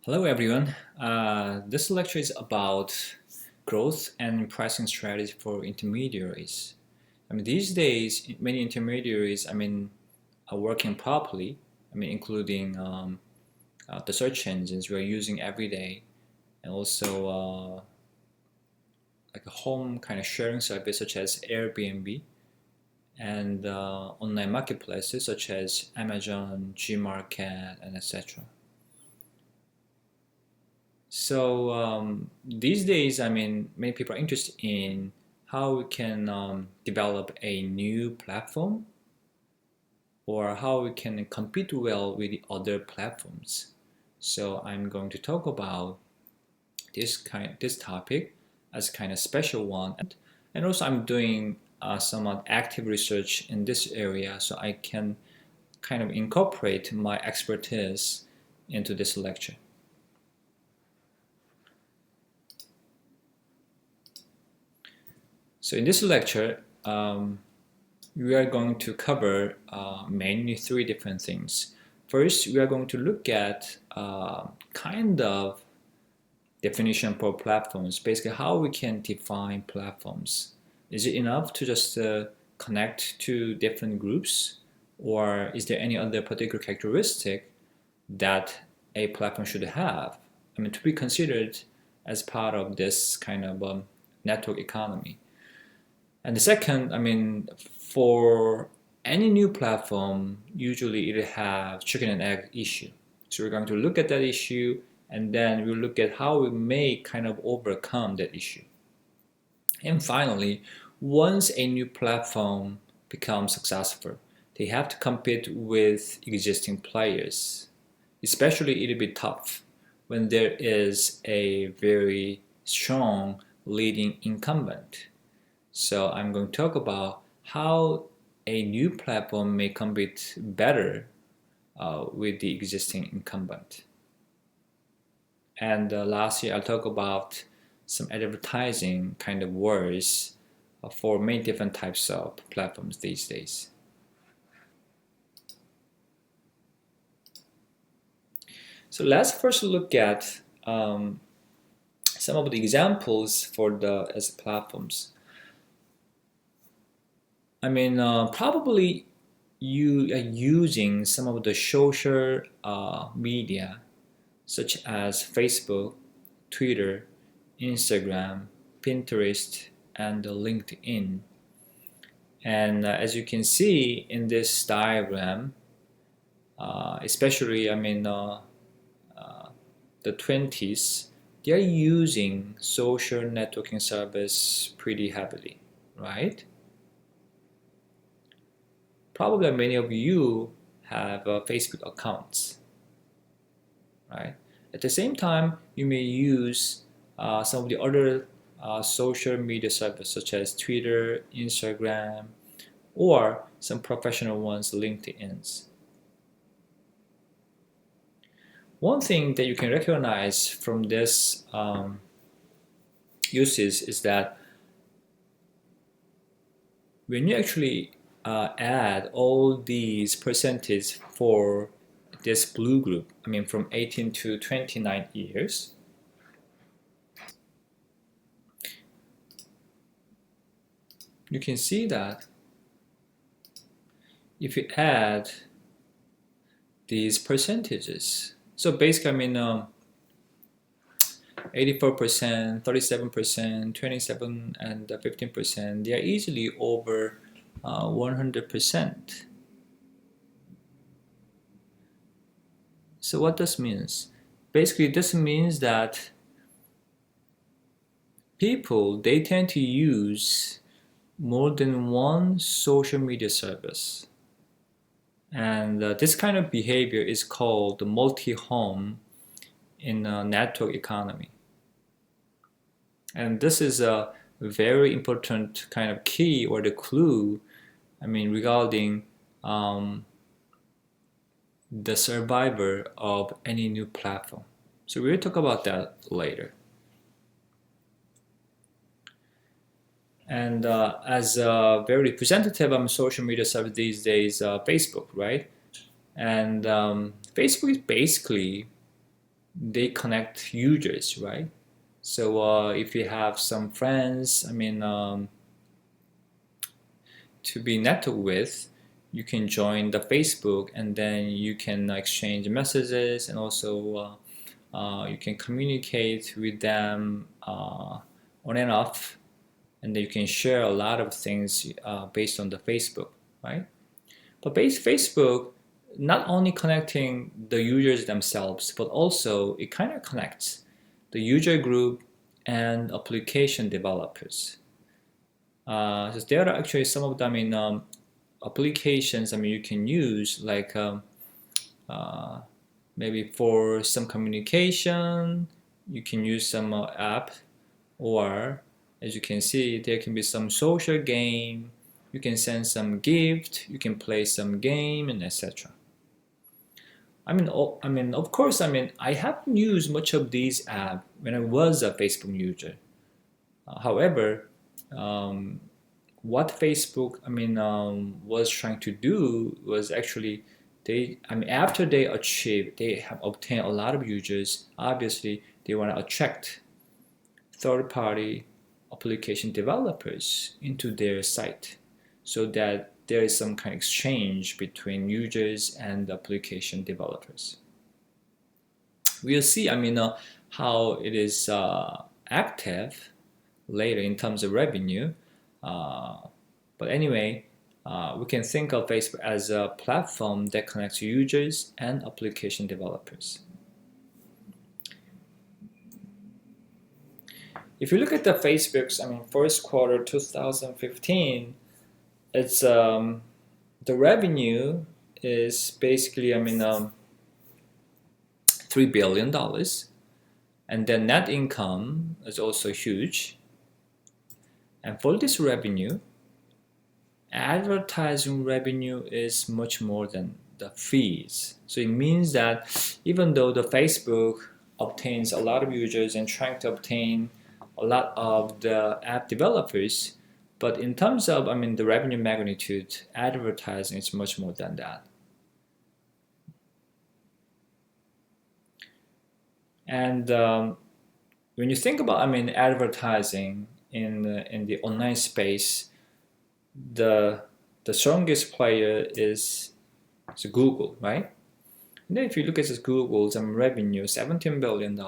Hello everyone. This lecture is about growth and pricing strategy for intermediaries. These days, many intermediaries, are working properly. Including the search engines we are using every day, and also like a home kind of sharing service such as Airbnb, and online marketplaces such as Amazon, Gmarket, and etc. So these days, many people are interested in how we can develop a new platform or how we can compete well with the other platforms. So I'm going to talk about this topic as kind of special one, and also I'm doing somewhat active research in this area, so I can kind of incorporate my expertise into this lecture. So in this lecture, we are going to cover mainly three different things. First, we are going to look at kind of definition for platforms, basically how we can define platforms. Is it enough to just connect to different groups, or is there any other particular characteristic that a platform should have? To be considered as part of this kind of network economy. And the second, for any new platform, usually it have chicken and egg issue. So we're going to look at that issue, and then we'll look at how we may kind of overcome that issue. And finally, once a new platform becomes successful, they have to compete with existing players. Especially it'll be tough when there is a very strong leading incumbent. So I'm going to talk about how a new platform may compete better with the existing incumbent. And lastly, I'll talk about some advertising kind of words for many different types of platforms these days. So let's first look at some of the examples for as platforms. Probably you are using some of the social media such as Facebook, Twitter, Instagram, Pinterest, and LinkedIn. And as you can see in this diagram, especially the 20s, they are using social networking service pretty heavily, right? Probably many of you have Facebook accounts, right? At the same time, you may use some of the other social media services such as Twitter, Instagram, or some professional ones, LinkedIn's. One thing that you can recognize from this uses is that when you actually add all these percentages for this blue group, from 18 to 29 years, you can see that if you add these percentages, so basically 84%, 37%, 27%, and 15%, they are easily over 100%. So what this means? Basically, this means that people, they tend to use more than one social media service. And this kind of behavior is called the multi-home in a network economy. And this is a very important kind of key or the clue, regarding the survivor of any new platform. So we'll talk about that later. And as a very representative social media service these days, Facebook, right? And Facebook is basically they connect users, right? So if you have some friends, to be networked with, you can join the Facebook, and then you can exchange messages, and also you can communicate with them on and off, and then you can share a lot of things based on the Facebook, right? But Facebook not only connecting the users themselves, but also it kind of connects the user group and application developers. So there are actually some of them in applications you can use, like uh, maybe for some communication you can use some app, or as you can see there can be some social game, you can send some gift, you can play some game, and etc. Of course, I haven't used much of these apps when I was a Facebook user. However, um, what Facebook was trying to do was actually after they have obtained a lot of users, obviously they want to attract third-party application developers into their site, so that there is some kind of exchange between users and application developers. We'll see how it is active later in terms of revenue. Uh, but anyway, we can think of Facebook as a platform that connects users and application developers. If you look at the Facebook's first quarter 2015, it's the revenue is basically $3 billion, and then net income is also huge. And for this revenue, advertising revenue is much more than the fees. So it means that even though the Facebook obtains a lot of users and trying to obtain a lot of the app developers, but in terms of the revenue magnitude, advertising is much more than that. And when you think about advertising in the online space, the strongest player is Google, right? And then if you look at Google's revenue, $17 billion,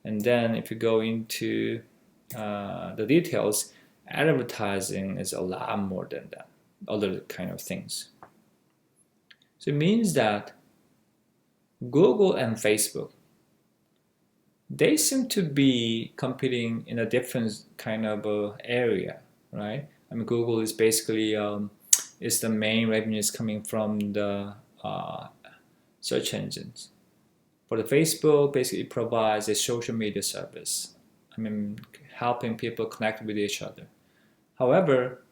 and then if you go into the details, advertising is a lot more than that, other kind of things. So it means that Google and Facebook, they seem to be competing in a different kind of area, right? Google is basically is the main revenue is coming from the search engines. For the Facebook, basically provides a social media service. Helping people connect with each other. However,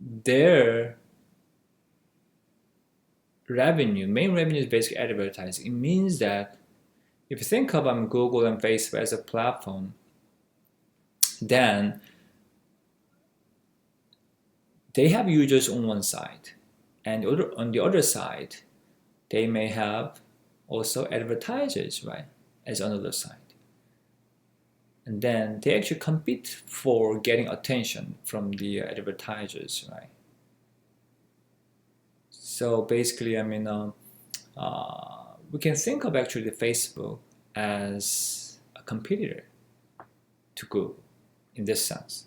their main revenue is basically advertising. It means that if you think of Google and Facebook as a platform, then they have users on one side, and on the other side, they may have also advertisers, right, as another side. And then they actually compete for getting attention from the advertisers, right? So basically, we can think of actually the Facebook as a competitor to Google in this sense.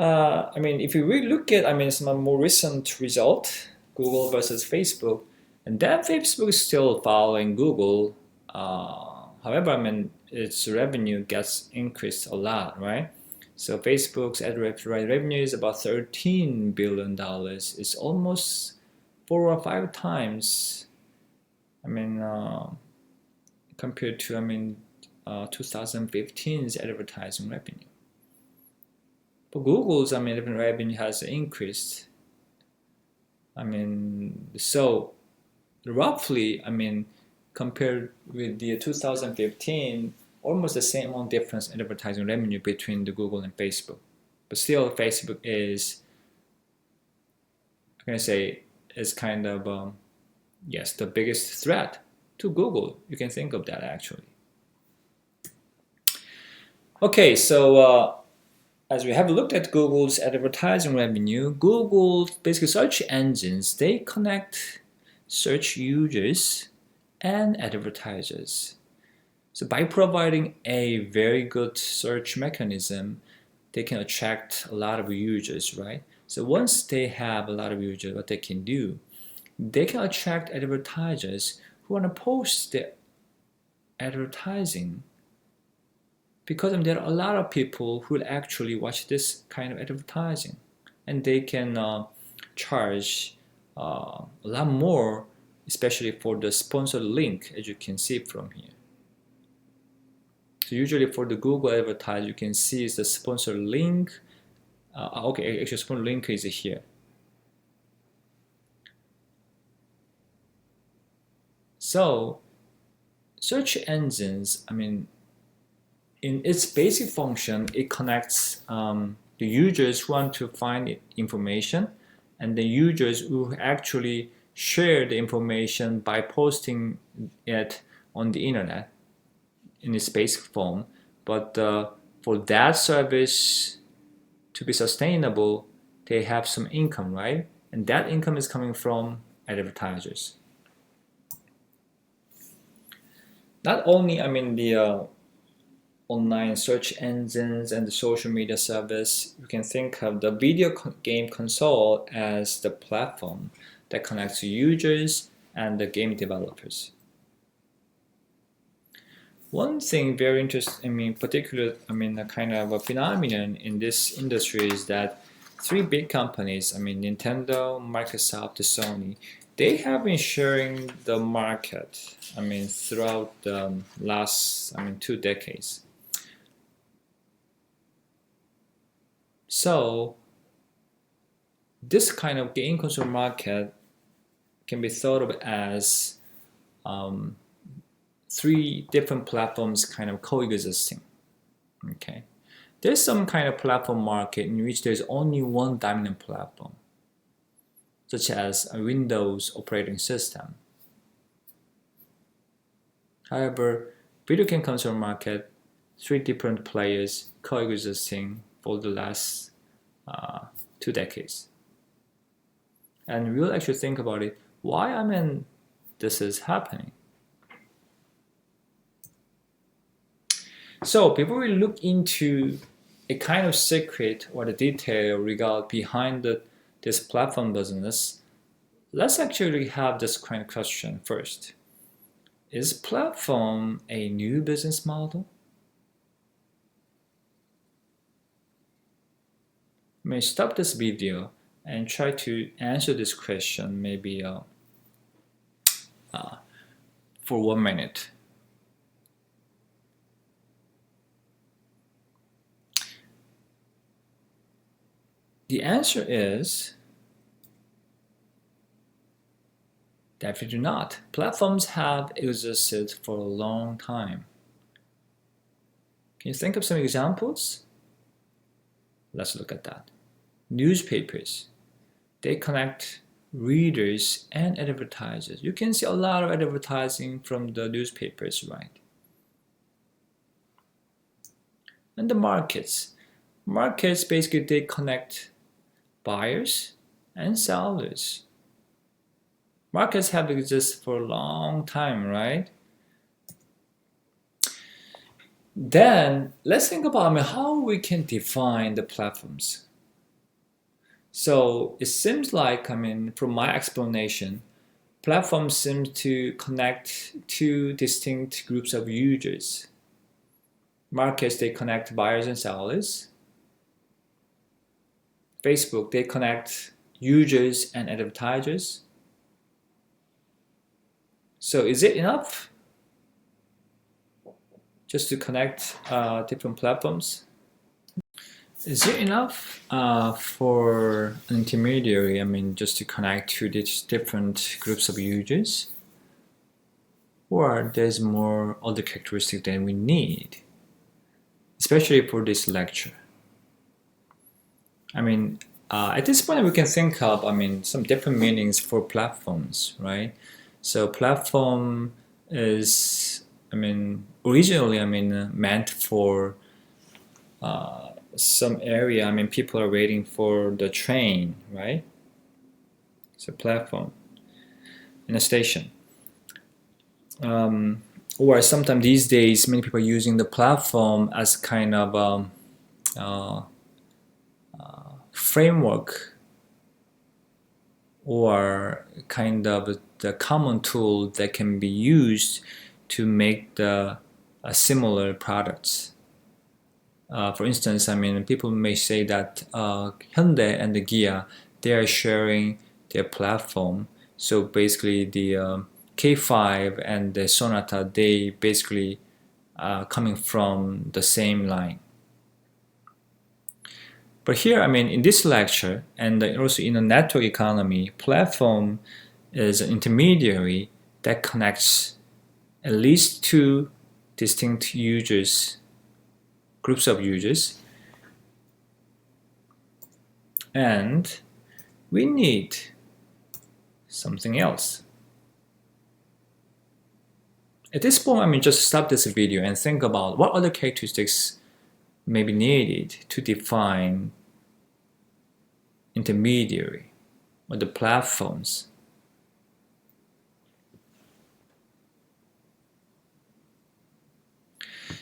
If you really look at some more recent result, Google versus Facebook, and then Facebook is still following Google. However, its revenue gets increased a lot, right? So Facebook's ad revenue is about $13 billion. It's almost 4 or 5 times, compared to 2015's advertising revenue. But Google's revenue has increased. So roughly, compared with the 2015, almost the same amount difference in advertising revenue between the Google and Facebook. But still, Facebook is, is kind of, yes, the biggest threat to Google. You can think of that actually. Okay, so as we have looked at Google's advertising revenue, Google's basically search engines, they connect search users and advertisers. So by providing a very good search mechanism, they can attract a lot of users, right? So once they have a lot of users, what they can do, they can attract advertisers who want to post their advertising, because there are a lot of people who will actually watch this kind of advertising, and they can charge a lot more, especially for the sponsored link, as you can see from here. So usually for the Google advertise, you can see is the sponsored link. Okay, actually sponsored link is here. So search engines, I mean, in its basic function, it connects the users who want to find information and the users who actually share the information by posting it on the internet in its basic form. But for that service to be sustainable, they have some income, right? And that income is coming from advertisers. Not only, I mean, the online search engines and the social media service, you can think of the video game console as the platform that connects users and the game developers. One thing very interesting, I mean, particular, I mean, a kind of a phenomenon in this industry is that three big companies, I mean, Nintendo, Microsoft, Sony, they have been sharing the market, I mean, throughout the last, I mean, 2 decades. So this kind of game console market can be thought of as 3 different platforms kind of coexisting. Okay, there's some kind of platform market in which there's only one dominant platform, such as a Windows operating system. However, video game console market, 3 different players coexisting for the last 2 decades. And we'll actually think about it, why, I mean, this is happening. So before we look into a kind of secret or the detail regard behind this platform business, let's actually have this kind of question first. Is platform a new business model? I may stop this video and try to answer this question maybe for 1 minute. The answer is definitely not. Platforms have existed for a long time. Can you think of some examples? Let's look at that. Newspapers, they connect readers and advertisers. You can see a lot of advertising from the newspapers, right? And the markets. Markets basically they connect buyers and sellers. Markets have existed for a long time, right? Then let's think about how we can define the platforms. So it seems like, I mean, from my explanation, platforms seem to connect 2 distinct groups of users. Markets, they connect buyers and sellers. Facebook, they connect users and advertisers. So is it enough just to connect different platforms? Is it enough for an intermediary, I mean, just to connect to these different groups of users? Or there's more other characteristics than we need, especially for this lecture? I mean, at this point we can think of, some different meanings for platforms, right? So platform is, originally, meant for some area. People are waiting for the train, right? So platform in a station. Or sometimes these days, many people are using the platform as kind of framework or kind of the common tool that can be used to make the similar products. For instance, people may say that Hyundai and the Kia, they are sharing their platform. So basically, the K5 and the Sonata, they basically coming from the same line. But here, in this lecture, and also in the network economy, platform is an intermediary that connects at least two distinct users, groups of users, and we need something else. At this point, just stop this video and think about what other characteristics may be needed to define intermediary or the platforms.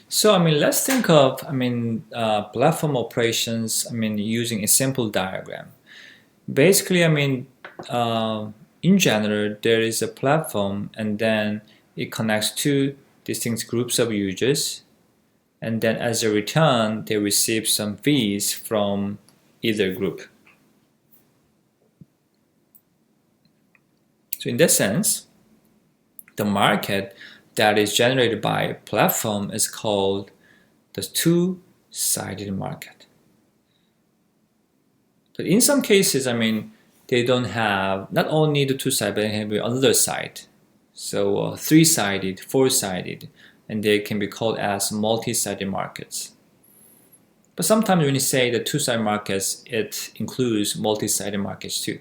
So let's think of platform operations using a simple diagram. Basically, in general, there is a platform, and then it connects two distinct groups of users, and then as a return, they receive some fees from either group. So in that sense, the market that is generated by a platform is called the two-sided market. But in some cases, they don't have not only the two-sided, but they have another side. So three-sided, four-sided, and they can be called as multi-sided markets. But sometimes when you say the two-sided markets, it includes multi-sided markets too.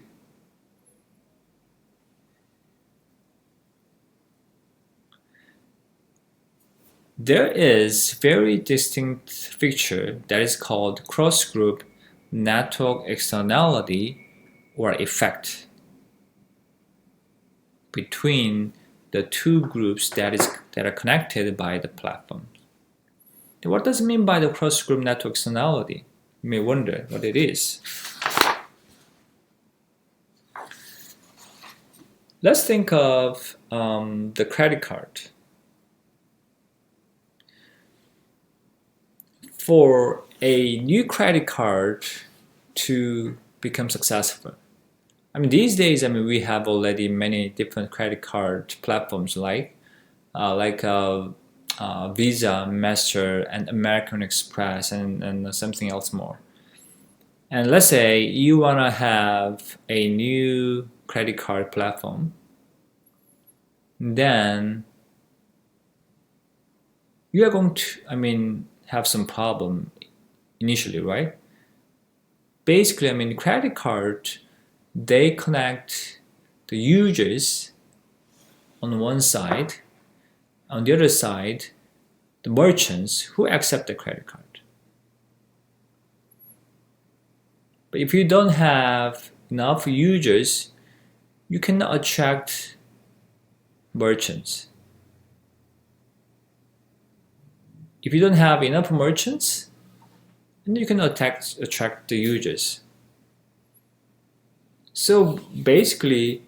There is very distinct feature that is called cross-group network externality or effect between the two groups that are connected by the platform. Now, what does it mean by the cross-group network externality? You may wonder what it is. Let's think of the credit card. For a new credit card to become successful, these days, we have already many different credit card platforms like Visa, Master, and American Express, and something else more. And let's say you want to have a new credit card platform, then you are going to, have some problem initially, right? Basically, credit card, they connect the users on one side, on the other side, the merchants who accept the credit card. But if you don't have enough users, you cannot attract merchants. If you don't have enough merchants, then you cannot attract the users. So basically,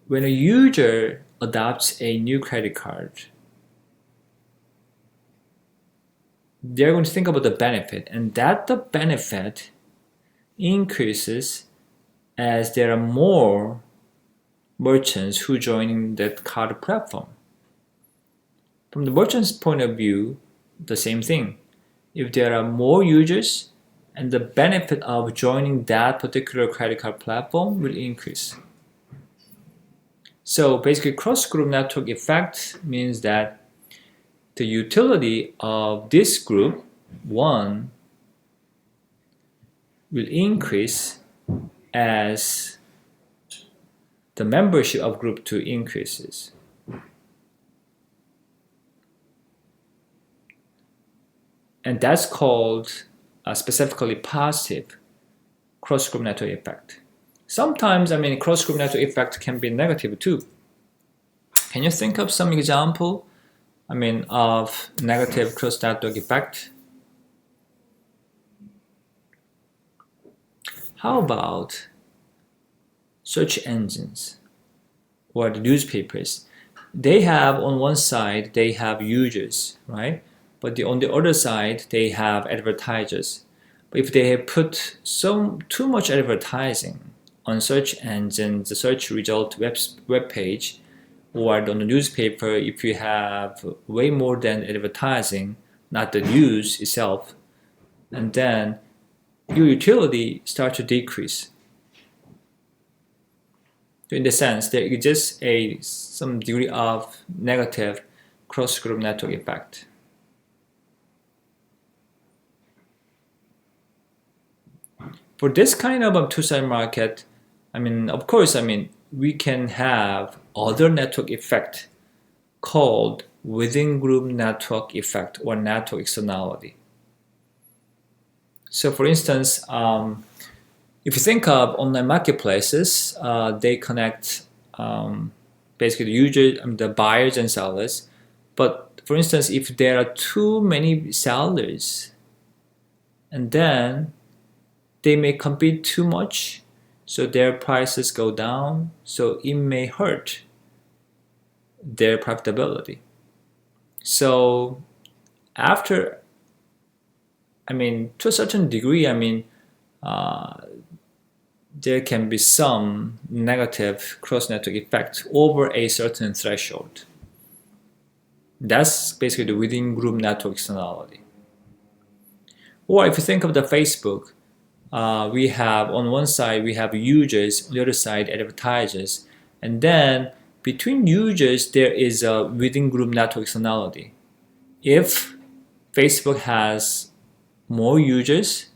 when a user adopts a new credit card, they're going to think about the benefit, and that the benefit increases as there are more merchants who join that card platform. From the merchant's point of view, the same thing. If there are more users, and the benefit of joining that particular credit card platform will increase. So basically, cross-group network effect means that the utility of this group, one, will increase as the membership of group 2 increases. And that's called a specifically positive cross-group network effect. Sometimes, cross-group network effect can be negative too. Can you think of some example, of negative cross-network effect? How about search engines or the newspapers? They have, on one side, they have users, right? But on the other side, they have advertisers. But if they have put too much advertising on search engines, the search result web page, or on the newspaper, if you have way more than advertising, not the news itself, and then your utility starts to decrease. So in the sense, there exists some degree of negative cross-group network effect. For this kind of two-sided market, of course, we can have other network effect called within group network effect or network externality. So for instance, if you think of online marketplaces, they connect basically the users, the buyers and sellers. But for instance, if there are too many sellers, and then they may compete too much, so their prices go down, so it may hurt their profitability. So after, to a certain degree, there can be some negative cross-network effect over a certain threshold. That's basically the within group network externality. Or if you think of the Facebook, we have on one side we have users, on the other side advertisers, and then between users there is a within group network externality. If Facebook has more users,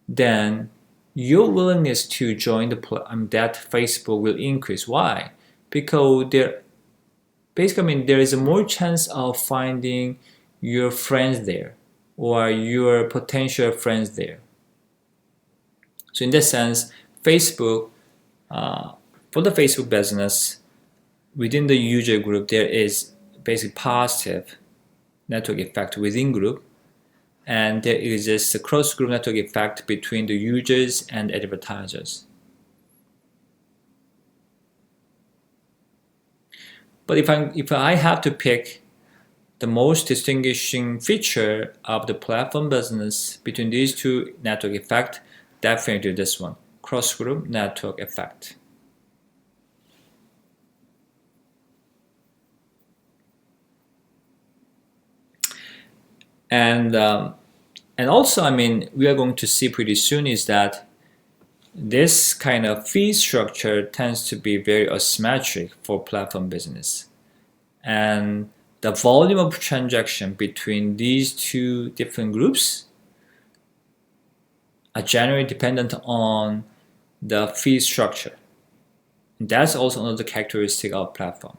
then your willingness to join that Facebook will increase. Why? Because there is a more chance of finding your friends there or your potential friends there. So in that sense, Facebook, for the Facebook business, within the user group, there is basically positive network effect within group, and there exists a cross-group network effect between the users and advertisers. But if I have to pick the most distinguishing feature of the platform business between these two network effects, definitely this one, cross-group network effect. And also, we are going to see pretty soon is that this kind of fee structure tends to be very asymmetric for platform business. And the volume of transaction between these two different groups are generally dependent on the fee structure. And that's also another characteristic of platform.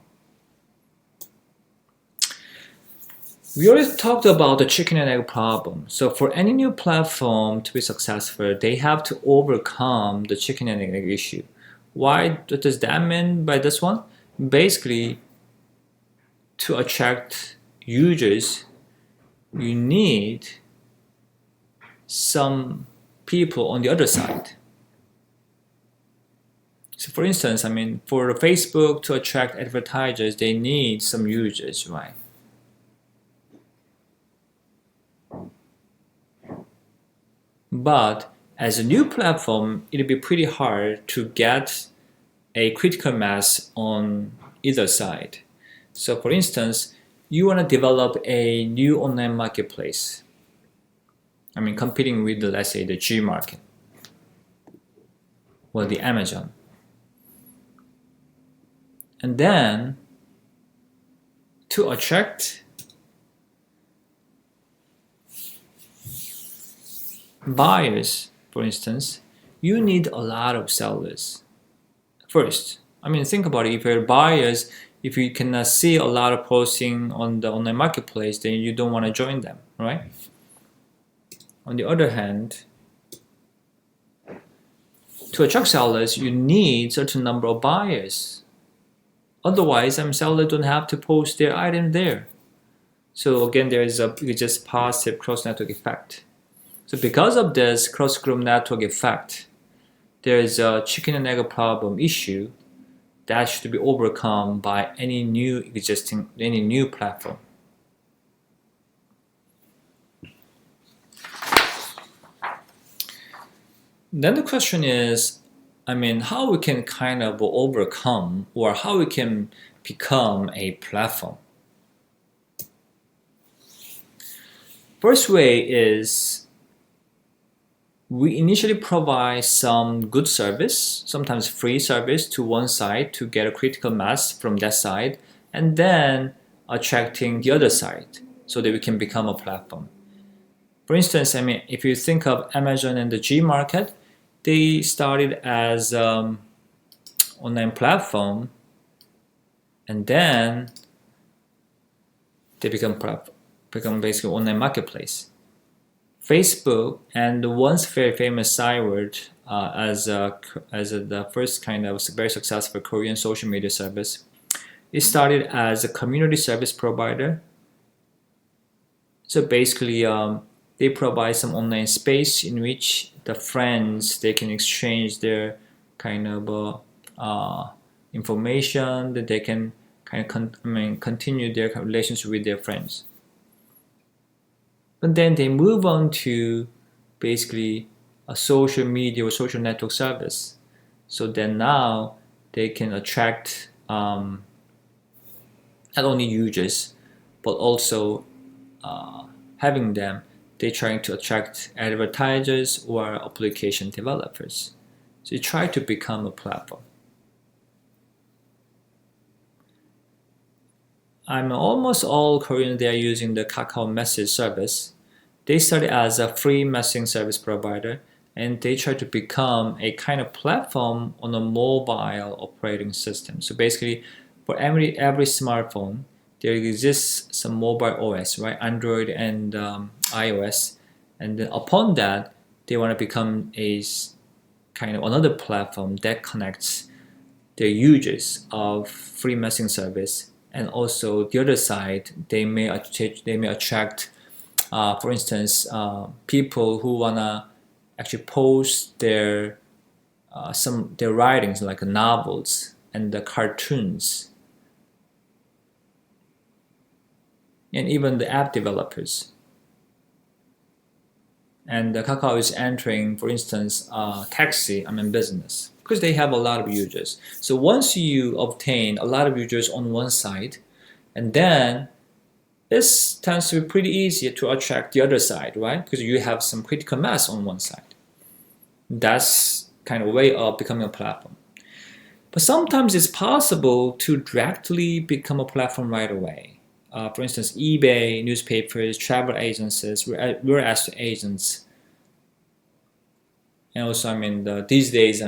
We already talked about the chicken and egg problem. So for any new platform to be successful, they have to overcome the chicken and egg issue. What does that mean by this one? Basically, to attract users, you need some people on the other side. So for instance, for Facebook to attract advertisers, they need some users, right? But as a new platform, it'll be pretty hard to get a critical mass on either side. So for instance, you want to develop a new online marketplace. Competing with, let's say, the G market or the Amazon. And then to attract buyers, for instance, you need a lot of sellers. First, I mean, think about it. If you're buyers, if you cannot see a lot of posting on the online marketplace, then you don't want to join them, right? On the other hand, to attract sellers, you need certain number of buyers. Otherwise, sellers don't have to post their item there. So again, there is just positive cross-network effect. So because of this cross-group network effect, there is a chicken and egg problem issue that should be overcome by any new platform. Then the question is, how we can kind of overcome, or how we can become a platform. First way is, we initially provide some good service, sometimes free service, to one side to get a critical mass from that side, and then attracting the other side so that we can become a platform. For instance, if you think of Amazon and the G market, they started as online platform, and then they become basically online marketplace. Facebook and the once very famous Cyword as the first kind of very successful Korean social media service, it started as a community service provider. So basically, they provide some online space in which the friends, they can exchange their kind of information, that they can kind of continue their relationship with their friends. But then they move on to basically a social media or social network service. So then now they can attract not only users, but also having them, they're trying to attract advertisers or application developers. So you try to become a platform. Almost all Koreans, they are using the Kakao message service. They started as a free messaging service provider, and they try to become a kind of platform on a mobile operating system. So basically, for every smartphone, there exists some mobile OS, right? Android and iOS. And then upon that, they want to become a kind of another platform that connects their users of free messaging service. And also the other side, they may attract, for instance, people who wanna actually post their writings, like novels and the cartoons, and even the app developers. And the Kakao is entering, for instance, taxi business, because they have a lot of users. So once you obtain a lot of users on one side, and then this tends to be pretty easy to attract the other side, right? Because you have some critical mass on one side. That's kind of a way of becoming a platform. But sometimes it's possible to directly become a platform right away. For instance, eBay, newspapers, travel agencies, we're as agents. And also, these days,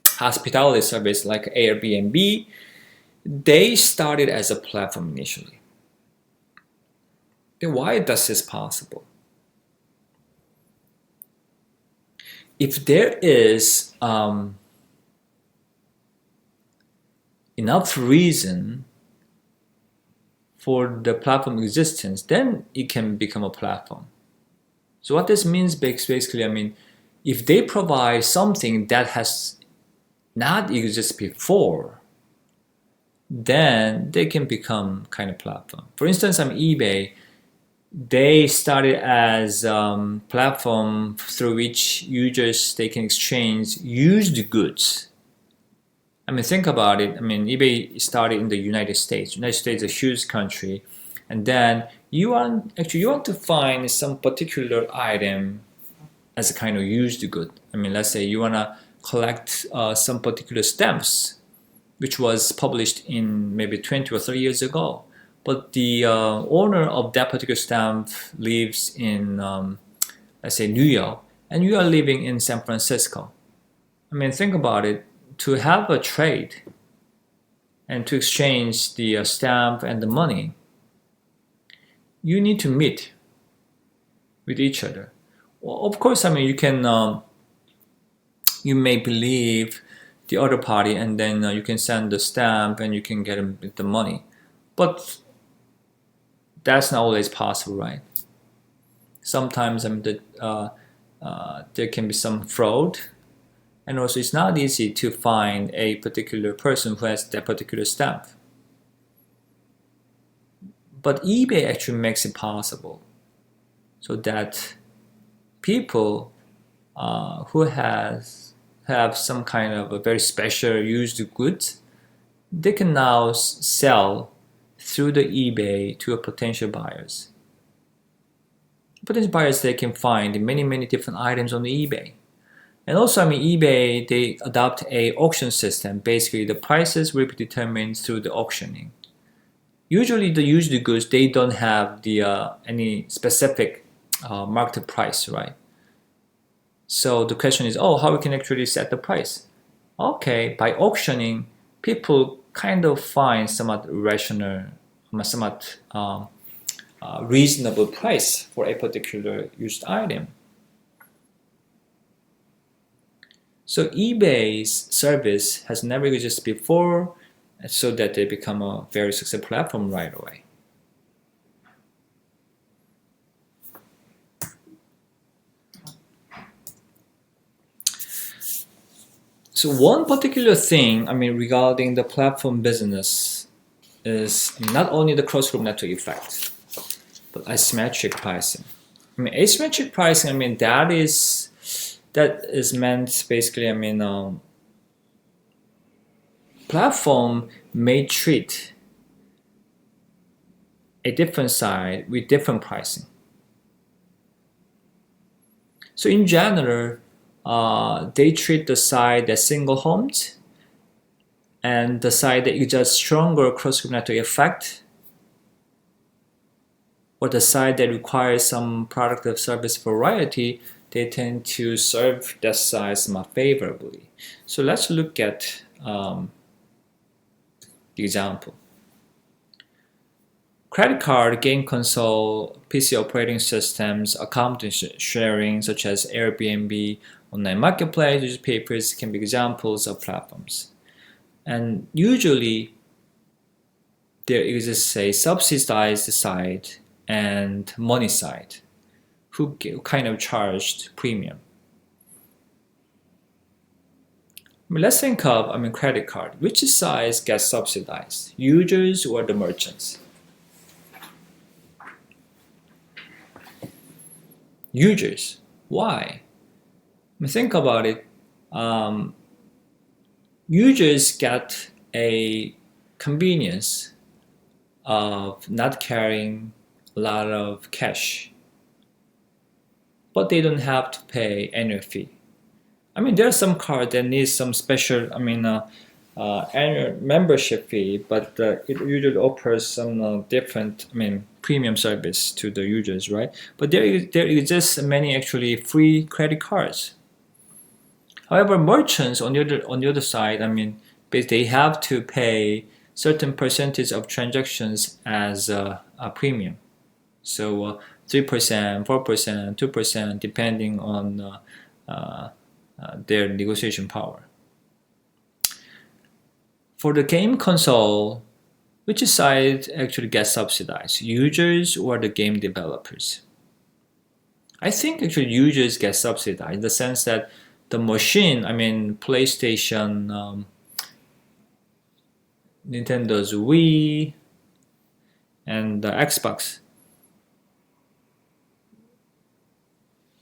hospitality service like Airbnb, they started as a platform initially. Then why does this possible? If there is enough reason for the platform existence, then it can become a platform. So what this means basically, if they provide something that has not existed before, then they can become kind of platform. For instance, eBay, they started as platform through which users, they can exchange used goods. Think about it. eBay started in the United States. United States is a huge country, and then you want to find some particular item as a kind of used good. Let's say you want to collect some particular stamps, which was published in maybe 20 or 30 years ago. But the owner of that particular stamp lives in, let's say New York, and you are living in San Francisco. I mean, think about it. To have a trade and to exchange the stamp and the money, you need to meet with each other. Well, of course, I mean, you may believe the other party, and then you can send the stamp and you can get the money. But that's not always possible, right? Sometimes I mean, there can be some fraud, and also it's not easy to find a particular person who has that particular stamp. But eBay actually makes it possible so that people who have some kind of a very special used goods, they can now sell through the eBay to a potential buyers. Potential buyers, they can find many different items on the eBay. And also, I mean, eBay, they adopt a auction system. Basically, the prices will be determined through the auctioning. Usually, the used goods, they don't have the any specific market price, right? So the question is, oh, how we can actually set the price? Okay, by auctioning, people kind of find somewhat rational, somewhat reasonable price for a particular used item. So eBay's service has never existed before, so that they become a very successful platform right away. So one particular thing, I mean, regarding the platform business is not only the cross-group network effect, but asymmetric pricing. I mean, asymmetric pricing, I mean, that is meant basically, I mean, platform may treat a different side with different pricing. So in general, they treat the side that's single homed and the side that uses stronger cross-group network effect, or the side that requires some product or service variety, they tend to serve that side somewhat favorably. So let's look at the example. Credit card, game console, PC operating systems, account sharing such as Airbnb, online marketplace, newspapers can be examples of platforms. And usually there exists a subsidized side and money side who kind of charged premium. I mean, let's think of, I mean, credit card. Which side gets subsidized? Users or the merchants? Users. Why? I mean, think about it. Users get a convenience of not carrying a lot of cash, but they don't have to pay annual fee. I mean, there are some cards that need some special, I mean, annual membership fee, but it usually offers some different, I mean, premium service to the users, right? But there exists many actually free credit cards. However, merchants on the other side, I mean, they have to pay certain percentage of transactions as a premium. So 3%, 4%, 2%, depending on their negotiation power. For the game console, which side actually gets subsidized? Users or the game developers? I think actually users get subsidized in the sense that the machine, I mean, PlayStation, Nintendo's Wii, and the Xbox,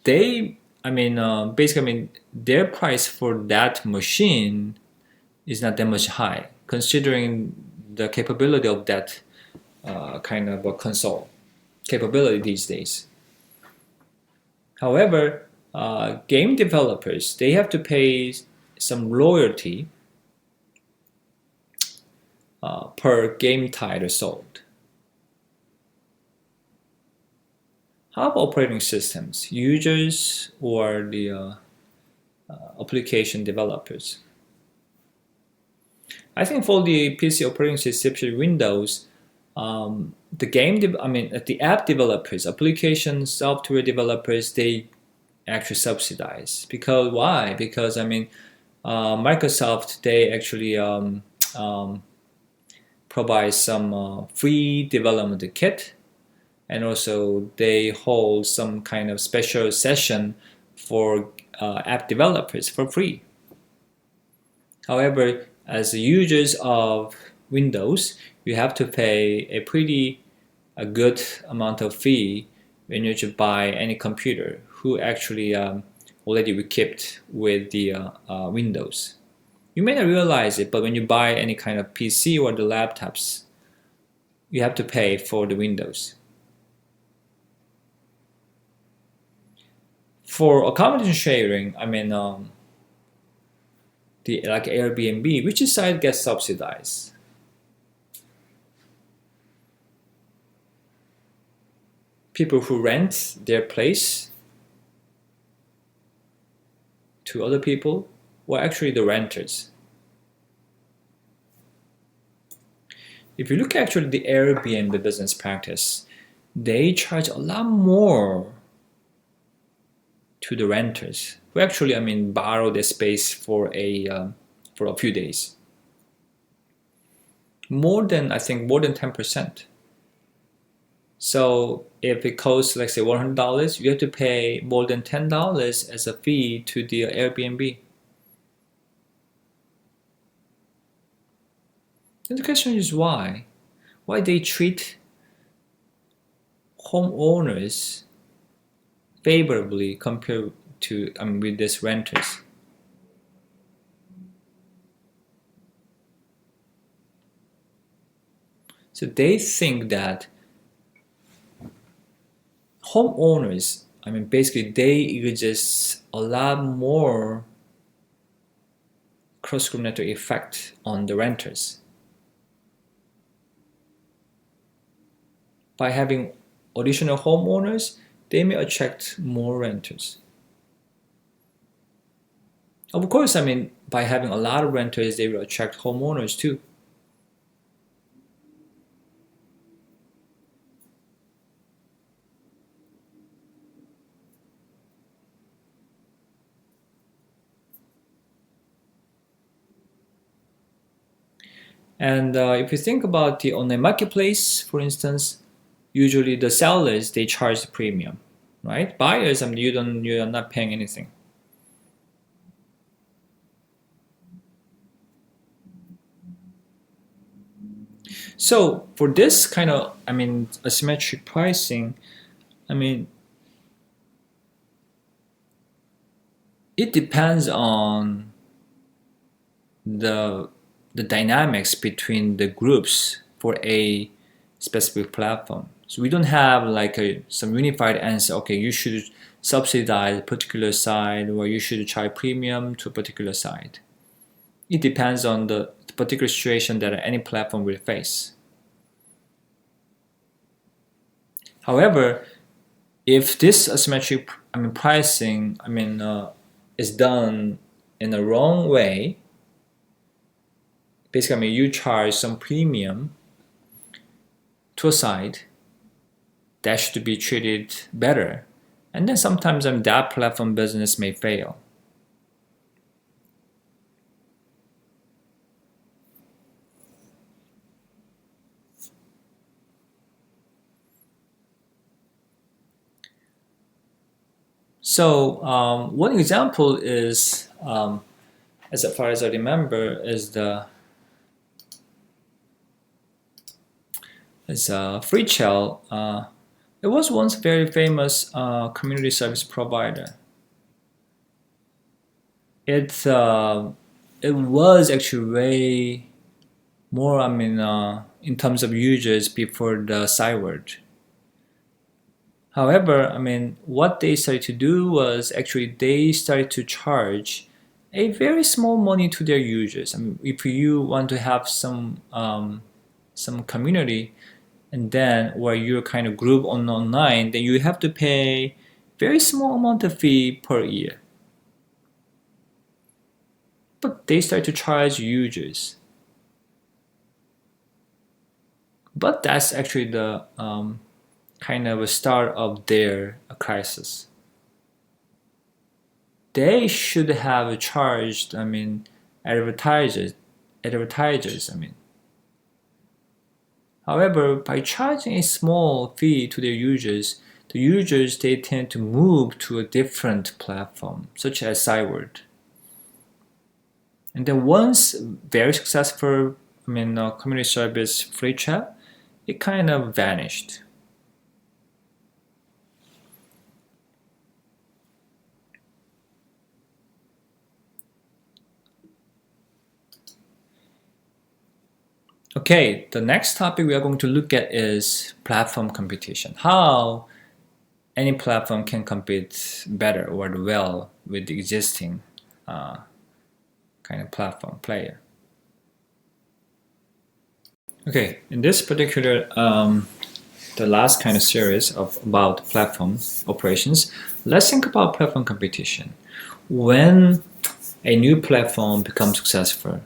they, I mean, basically, I mean, their price for that machine is not that much high, considering the capability of that kind of a console capability these days. However, game developers, they have to pay some royalty per game title sold. How about operating systems, users or the application developers? I think for the PC operating system, especially Windows, the app developers, application software developers, they actually subsidize. Because why? Because Microsoft, they actually provide some free development kit, and also they hold some kind of special session for app developers for free. However, as users of Windows, you have to pay a good amount of fee when you buy any computer who actually already equipped with the Windows. You may not realize it, but when you buy any kind of PC or the laptops, you have to pay for the Windows. For accommodation sharing, like Airbnb, which side gets subsidized? People who rent their place to other people, or actually the renters? If you look actually the Airbnb business practice, they charge a lot more to the renters who actually borrow the space for a few days. More than 10%. So if it costs, let's say, $100, you have to pay more than $10 as a fee to the Airbnb. And the question is why? Why they treat homeowners favorably compared to with these renters? So they think that homeowners, basically they exist a lot more cross-group effect on the renters. By having additional homeowners, they may attract more renters. Of course, by having a lot of renters, they will attract homeowners too. And if you think about the online marketplace, for instance, usually the sellers, they charge the premium, right? Buyers, you are not paying anything. So for this kind of asymmetric pricing, it depends on the dynamics between the groups for a specific platform. So we don't have like some unified answer. Okay, you should subsidize a particular side, or you should charge premium to a particular side. It depends on the particular situation that any platform will face. However, if this asymmetric pricing is done in a wrong way, basically you charge some premium to a side that should be treated better, and then sometimes that platform business may fail. So one example is, as far as I remember, is FreeChell. It was once a very famous community service provider. It was actually way more in terms of users before the Cyword. However, what they started to do was actually they started to charge a very small money to their users. If you want to have some community, and then where you're kind of group on online, then you have to pay very small amount of fee per year. But they start to charge users. But that's actually the kind of a start of their crisis. They should have charged, advertisers. However, by charging a small fee to their users, the users, they tend to move to a different platform, such as Cyword. And then once very successful, community service free chat, it kind of vanished. Okay, the next topic we are going to look at is platform competition. How any platform can compete better or well with the existing kind of platform player. Okay, in this particular, the last kind of series about platform operations, let's think about platform competition. When a new platform becomes successful,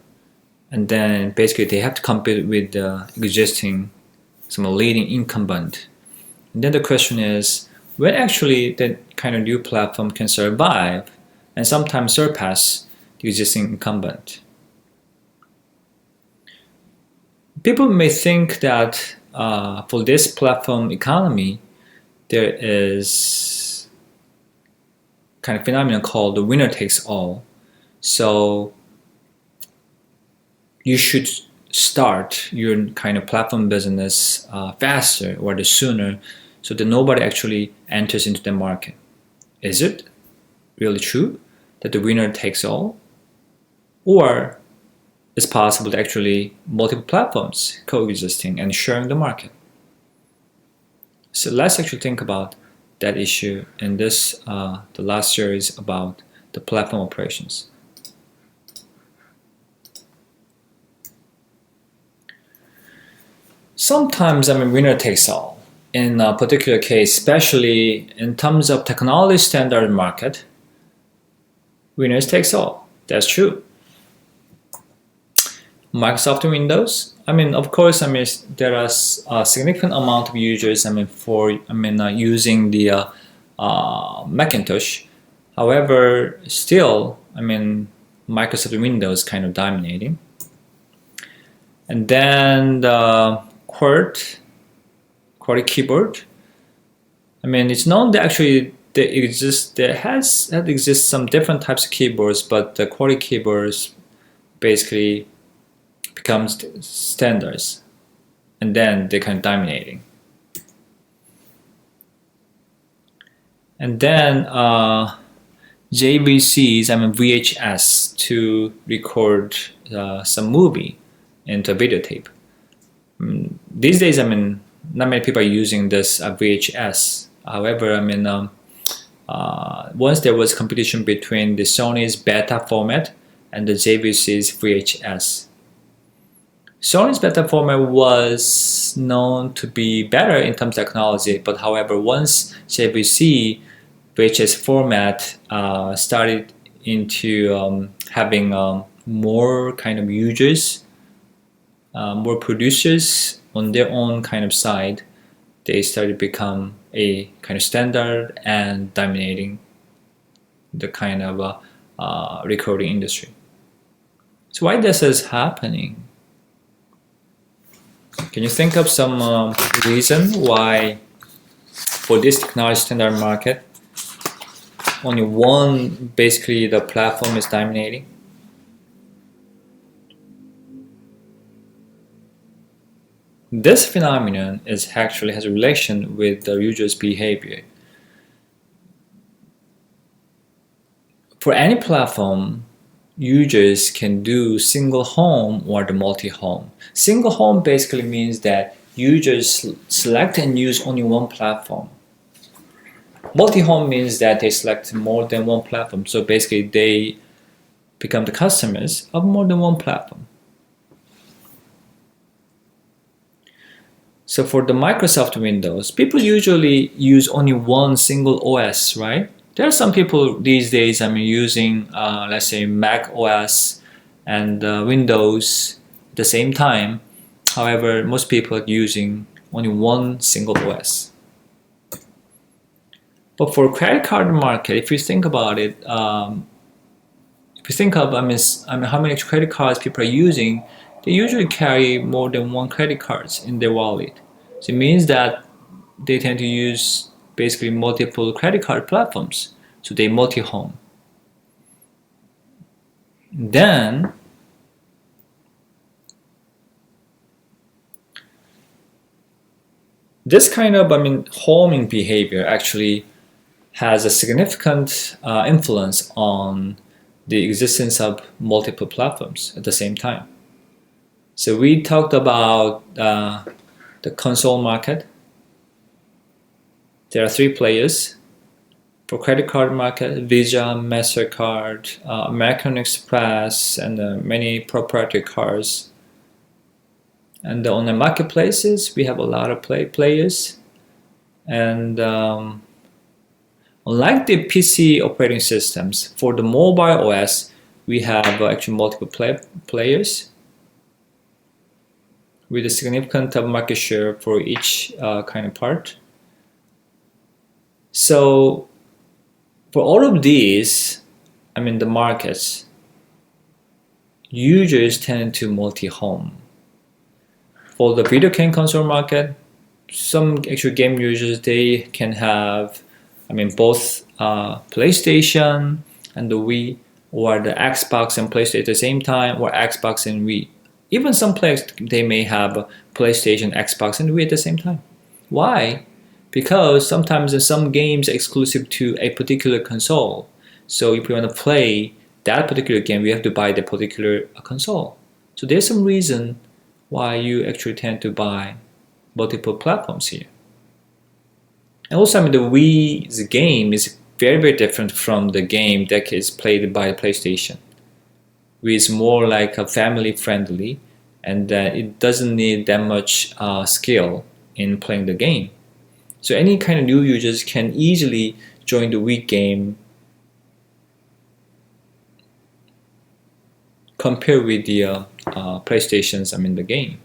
and then basically they have to compete with the existing, some leading incumbent. And then the question is, when actually that kind of new platform can survive and sometimes surpass the existing incumbent. People may think that for this platform economy, there is kind of phenomenon called the winner takes all. So you should start your kind of platform business faster or the sooner, so that nobody actually enters into the market. Is it really true that the winner takes all? Or it's possible that actually multiple platforms coexisting and sharing the market? So let's actually think about that issue in this, the last series about the platform operations. Sometimes, winner takes all. In a particular case, especially in terms of technology standard market, winners takes all. That's true. Microsoft Windows, of course, there are a significant amount of users, using the Macintosh. However, still, Microsoft Windows kind of dominating. And then the QWERTY keyboard. It's known that actually there exists some different types of keyboards, but the QWERTY keyboards basically becomes standards, and then they're kind of dominating. And then JVCs, VHS to record some movie into a videotape. These days, not many people are using this VHS. However, once there was competition between the Sony's beta format and the JVC's VHS. Sony's beta format was known to be better in terms of technology, but however, once JVC VHS format started into having more kind of users, more producers on their own kind of side, they started to become a kind of standard and dominating the kind of recording industry. So why this is happening? Can you think of some reason why for this technology standard market only one, basically the platform is dominating? This phenomenon actually has a relation with the user's behavior. For any platform, users can do single home or the multi-home. Single home basically means that users select and use only one platform. Multi-home means that they select more than one platform. So basically they become the customers of more than one platform. So for the Microsoft Windows, people usually use only one single OS, right? There are some people these days, using, let's say, Mac OS and Windows at the same time. However, most people are using only one single OS. But for credit card market, if you think about it, if you think of, how many credit cards people are using, they usually carry more than one credit cards in their wallet. So it means that they tend to use basically multiple credit card platforms. So they multi-home. Then this kind of homing behavior actually has a significant influence on the existence of multiple platforms at the same time. So we talked about the console market. There are 3 players. For credit card market, Visa, MasterCard, American Express, and many proprietary cards. And on the marketplaces, we have a lot of players. And unlike the PC operating systems, for the mobile OS, we have actually multiple players with a significant market share for each kind of part. So for all of these, the markets, users tend to multi-home. For the video game console market, some actual game users, they can have, both PlayStation and the Wii, or the Xbox and PlayStation at the same time, or Xbox and Wii. Even some players, they may have PlayStation, Xbox, and Wii at the same time. Why? Because sometimes some games are exclusive to a particular console. So if you want to play that particular game, you have to buy the particular console. So there's some reason why you actually tend to buy multiple platforms here. And also, the Wii's game is very, very different from the game that is played by PlayStation. Wii is more like a family friendly, and it doesn't need that much skill in playing the game. So any kind of new users can easily join the Wii game compared with the PlayStation's the game.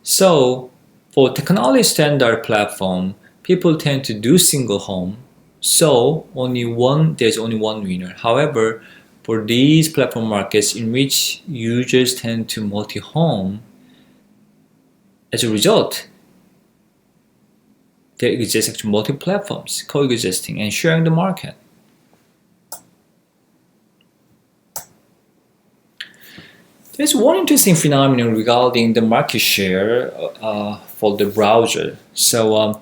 So for technology standard platform, people tend to do single home. So there's only one winner. However, for these platform markets in which users tend to multi-home, as a result, there exists actually multiple platforms coexisting and sharing the market. There's one interesting phenomenon regarding the market share for the browser. So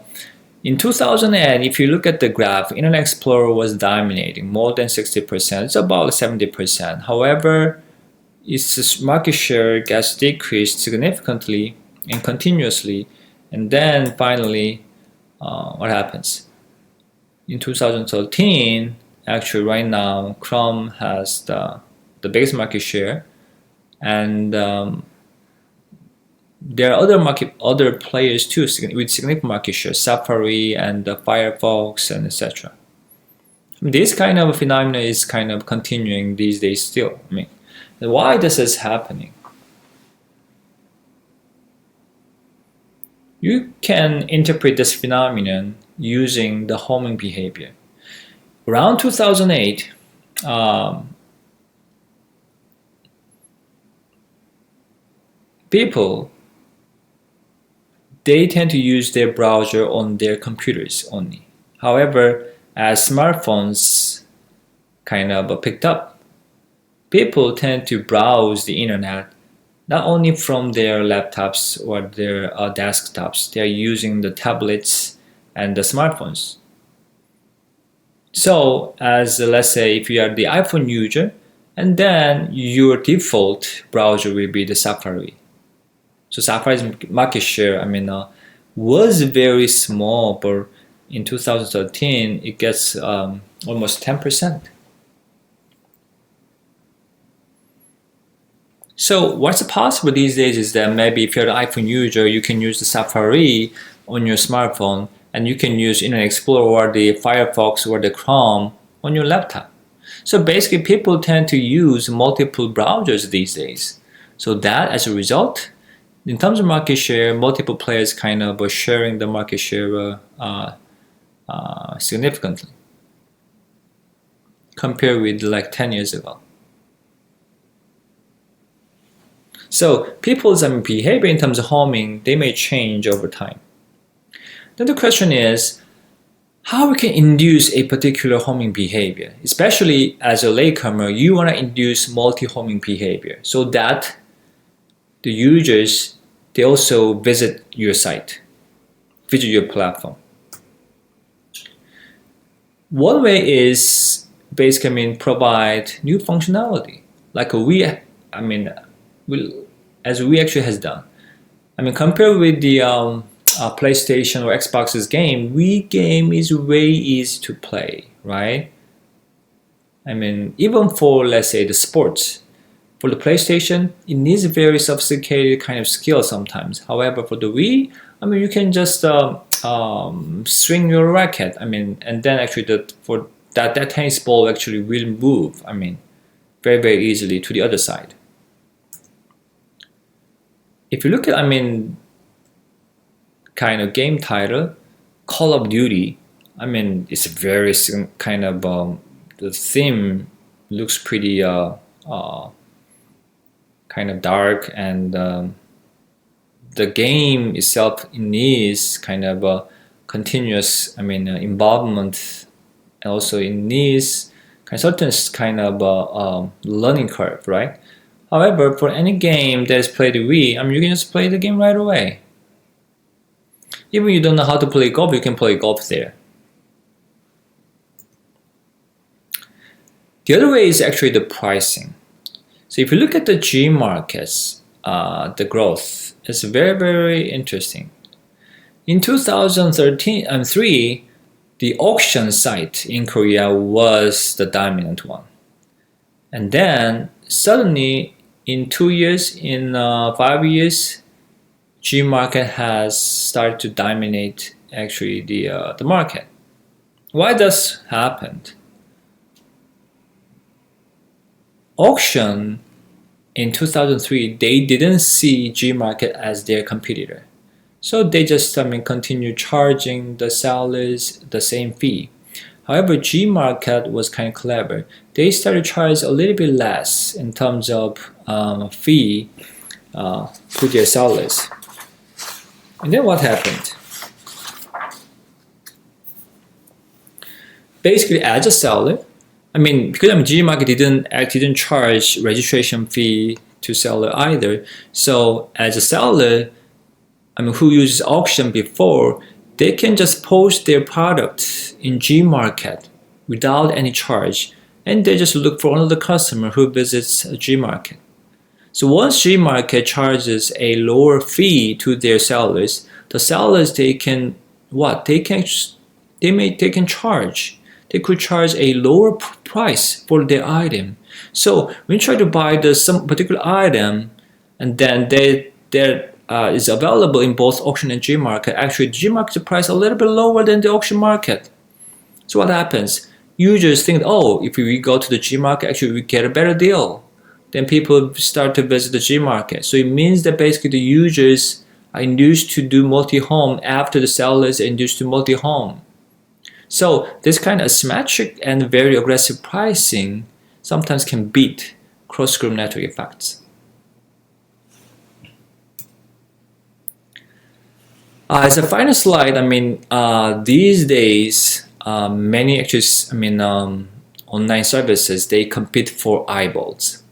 in 2008, if you look at the graph, Internet Explorer was dominating more than 60%. It's about 70%. However, its market share gets decreased significantly and continuously. And then finally, what happens? In 2013, actually right now, Chrome has the biggest market share. And there are other players too with significant market share, Safari and Firefox and etc. This kind of phenomenon is kind of continuing these days still. Why this is happening? You can interpret this phenomenon using the homing behavior. Around 2008, people, they tend to use their browser on their computers only. However, as smartphones kind of picked up, people tend to browse the internet not only from their laptops or their desktops. They are using the tablets and the smartphones. So as let's say if you are the iPhone user, and then your default browser will be the Safari. So Safari's market share, was very small, but in 2013 it gets almost 10%. So what's possible these days is that maybe if you're an iPhone user, you can use the Safari on your smartphone, and you can use Internet Explorer or the Firefox or the Chrome on your laptop. So basically people tend to use multiple browsers these days. So that as a result, in terms of market share, multiple players kind of are sharing the market share significantly compared with like 10 years ago. So people's behavior in terms of homing, they may change over time. Then the question is, how we can induce a particular homing behavior, especially as a latecomer, you want to induce multi-homing behavior so that the users, they also visit your site, visit your platform. One way is basically provide new functionality, like as we actually has done. Compared with the PlayStation or Xbox's game, Wii game is way easy to play, right? Even for, let's say, the sports. For the PlayStation, it needs a very sophisticated kind of skill sometimes. However, for the Wii, you can just swing your racket. And then actually for that tennis ball actually will move. Very, very easily to the other side. If you look at, kind of game title, Call of Duty, it's very kind of, the theme looks pretty kind of dark, and the game itself needs kind of a continuous, involvement, and also it needs certain kind of learning curve, right? However, for any game that is played with Wii, you can just play the game right away. Even you don't know how to play golf, you can play golf there. The other way is actually the pricing. So if you look at the G markets, the growth is very, very interesting. In 2013 and 3, the auction site in Korea was the dominant one. And then suddenly in 2 years, in 5 years, G market has started to dominate actually the market. Why does happen? Auction in 2003, they didn't see G market as their competitor, so they just continue charging the sellers the same fee. However, G market was kind of clever. They started to charge a little bit less in terms of fee to their sellers. And then what happened? Basically, as a seller, because G market didn't charge registration fee to seller either. So as a seller, who uses auction before, they can just post their product in G market without any charge, and they just look for another customer who visits G market. So once G market charges a lower fee to their sellers, the sellers, they can charge. They could charge a lower price for their item. So when you try to buy some particular item, and then is available in both auction and G market, actually G market price a little bit lower than the auction market. So what happens? Users think, oh, if we go to the G market, actually we get a better deal. Then people start to visit the G market. So it means that basically the users are induced to do multi-home after the sellers are induced to multi-home. So this kind of asymmetric and very aggressive pricing sometimes can beat cross-group network effects. As a final slide, these days, many online services, they compete for eyeballs.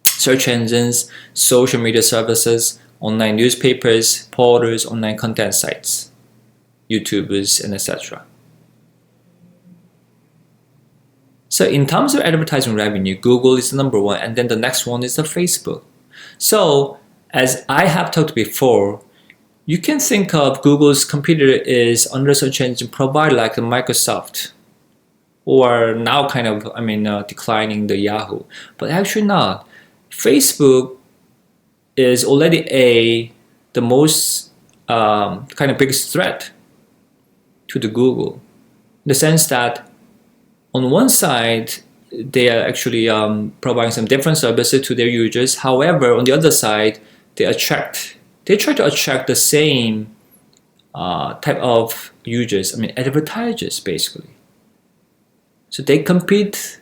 Search engines, social media services, online newspapers, portals, online content sites, YouTubers, and etc. So in terms of advertising revenue, Google is the number one, and then the next one is the Facebook. So as I have talked before, you can think of Google's competitor is under search engine provider like Microsoft, or now kind of declining the Yahoo, but actually not. Facebook is already the most kind of biggest threat to the Google, in the sense that on one side they are actually providing some different services to their users. However, on the other side, they try to attract the same type of users. I mean, advertisers basically. So they compete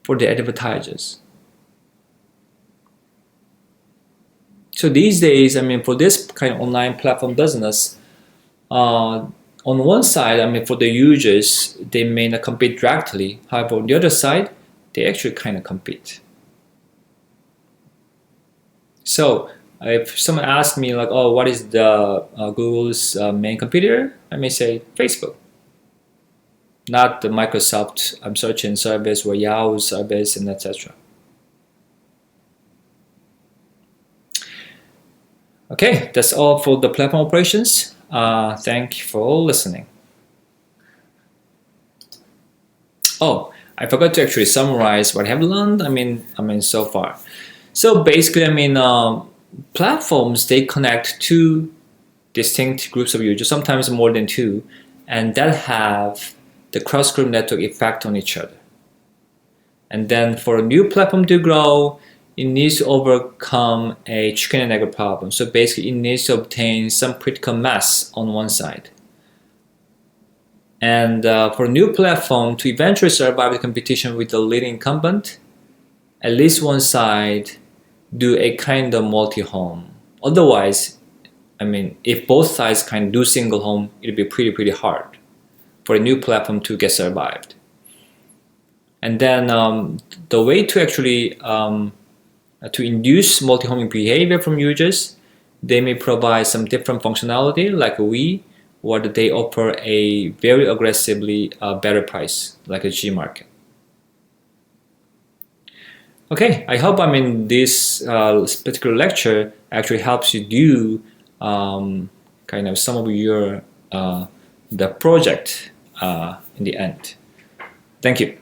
for the advertisers. So these days, I mean, for this kind of online platform business, on one side, I mean, for the users, they may not compete directly. However, on the other side, they actually kind of compete. So if someone asks me like, oh, what is the Google's main competitor? I may say Facebook, not the Microsoft search engine service or Yahoo service and etc. Okay, that's all for the platform operations. Thank you for listening. Oh, I forgot to actually summarize what I have learned. I mean so far. So basically, platforms, they connect two distinct groups of users, sometimes more than two, and that have the cross-group network effect on each other. And then for a new platform to grow, it needs to overcome a chicken and egg problem. So basically, it needs to obtain some critical mass on one side. And for a new platform to eventually survive the competition with the leading incumbent, at least one side do a kind of multi-home. Otherwise, if both sides kind of do single home, it'll be pretty hard for a new platform to get survived. And then the way to actually to induce multi-homing behavior from users, they may provide some different functionality like or they offer a very aggressively better price like a Gmarket. Okay, I hope this particular lecture actually helps you do kind of some of your the project in the end. Thank you.